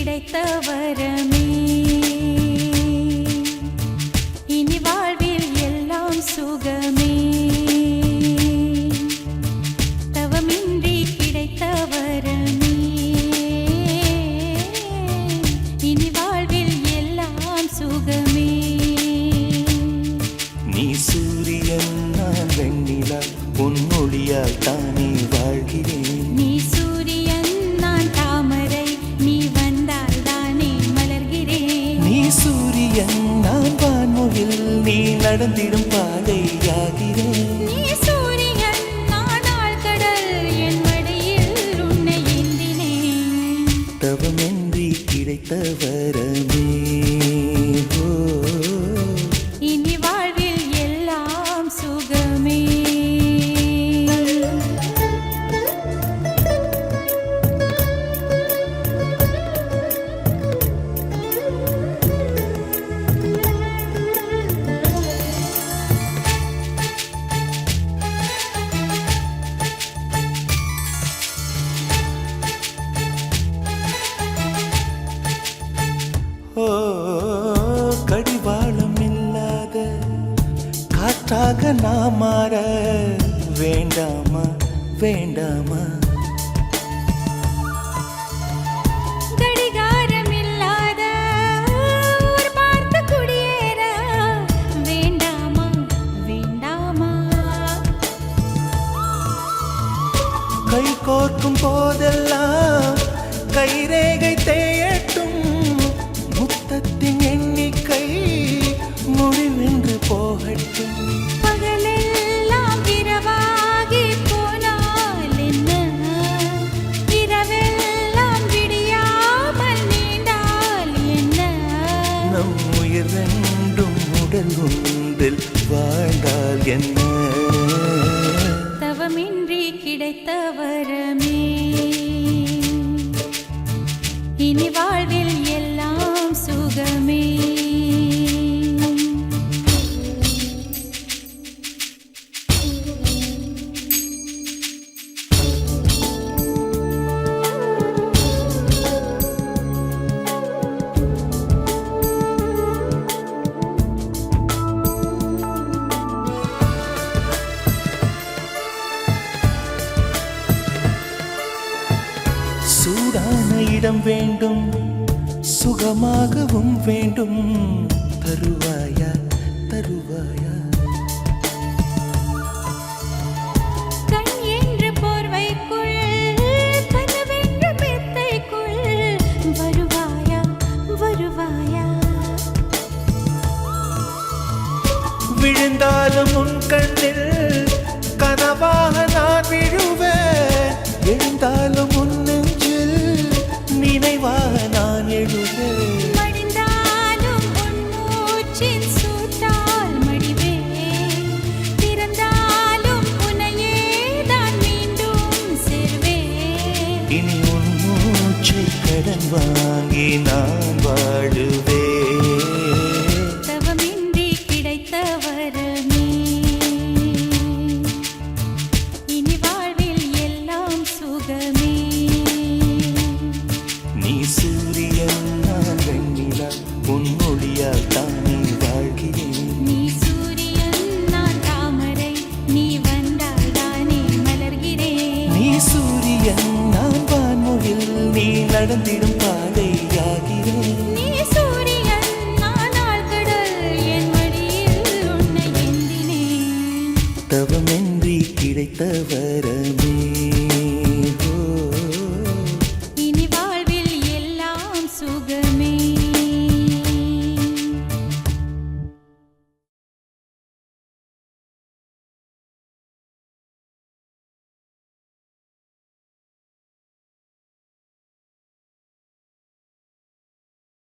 கிடைத்த வரமே இனி வாழ்வில் எல்லாம் சுகமே தவமின்றி கிடைத்த வரமே இனி வாழ்வில் எல்லாம் சுகமே நீ சூரியன் நான் வெண்ணிலா பொன்னொழியால் தானே வாழ்கிறேன் நீ சூரியன் நான் தாமரை நீ வந்தால் தானே மலர்கிறேன் நீ சூரியன் நான் வான்முகில் நீ நடந்திடும் பாதையாகிறேன் நீ சூரியன் நான் ஆழ்கடல் என் மடியில் உன்னை ஏந்தினேன் தவமின்றி கிடைத்த வரமே இனி வாழ்வில் எல்லாம் சுகமே கடிவாளம் இல்லாத காற்றாக நான் மாற வேண்டாமா வேண்டாமா கடிகாரம் இல்லாத ஊர் பார்த்து குடியேற வேண்டாமா வேண்டாமா கை கோர்க்கும் போதெல்லாம் கைரேகை தேயட்டும் முத்தத்தின் எண்ணிக்கை முடிவென்று போகட்டும் பகலெல்லாம் இரவாகி போனால் என்ன இரவெல்லாம் விடியாமல் நீண்டால் என்ன நம் உயிர் ரெண்டும் உடல் ஒன்றில் வாழ்ந்தால் என்ன தவமின்றி கிடைத்த வரமே இனி வாழ்வில் எல்லாம் சுகமே சூடான இடம் வேண்டும் சுகமாகவும் வேண்டும் தருவாயா தருவாயா கண் என்று போர்வைக்குள் கனவென்று மெத்தைக்குள் வருவாயா வருவாயா விழுந்தாலும் உன் கண்ணில் கனவாக நான் விழுவேன் எழுந்தாலும் உன் நெஞ்சில் நினைவாக நான் எழுவேன் மடிந்தாலும் உன் மூச்சின் சூட்டால் மடிவேன் திறந்தாலும் உன்னையே தான் மீண்டும் சேர்வேன் இனி உன் மூச்சை கடன் வாங்கி நான் வாழுவேன் தவமின்றி கிடைத்த வரமே இனி வாழ்வில் எல்லாம் சுகமே நீ சூரியன் நான் வெண்ணிலா பொன்னொழியால் தானே வாழ்கிறேன் நீ சூரியன் நான் தாமரை நீ வந்தால் தானே மலர்கிறேன் நீ சூரியன் நான் வான்முகில் நீ நடந்திடும் பாதையாகிறேன் நீ சூரியன் நான் ஆழ்கடல் என் மடியில் உன்னை ஏந்தினேன் தவமின்றி கிடைத்த வரமே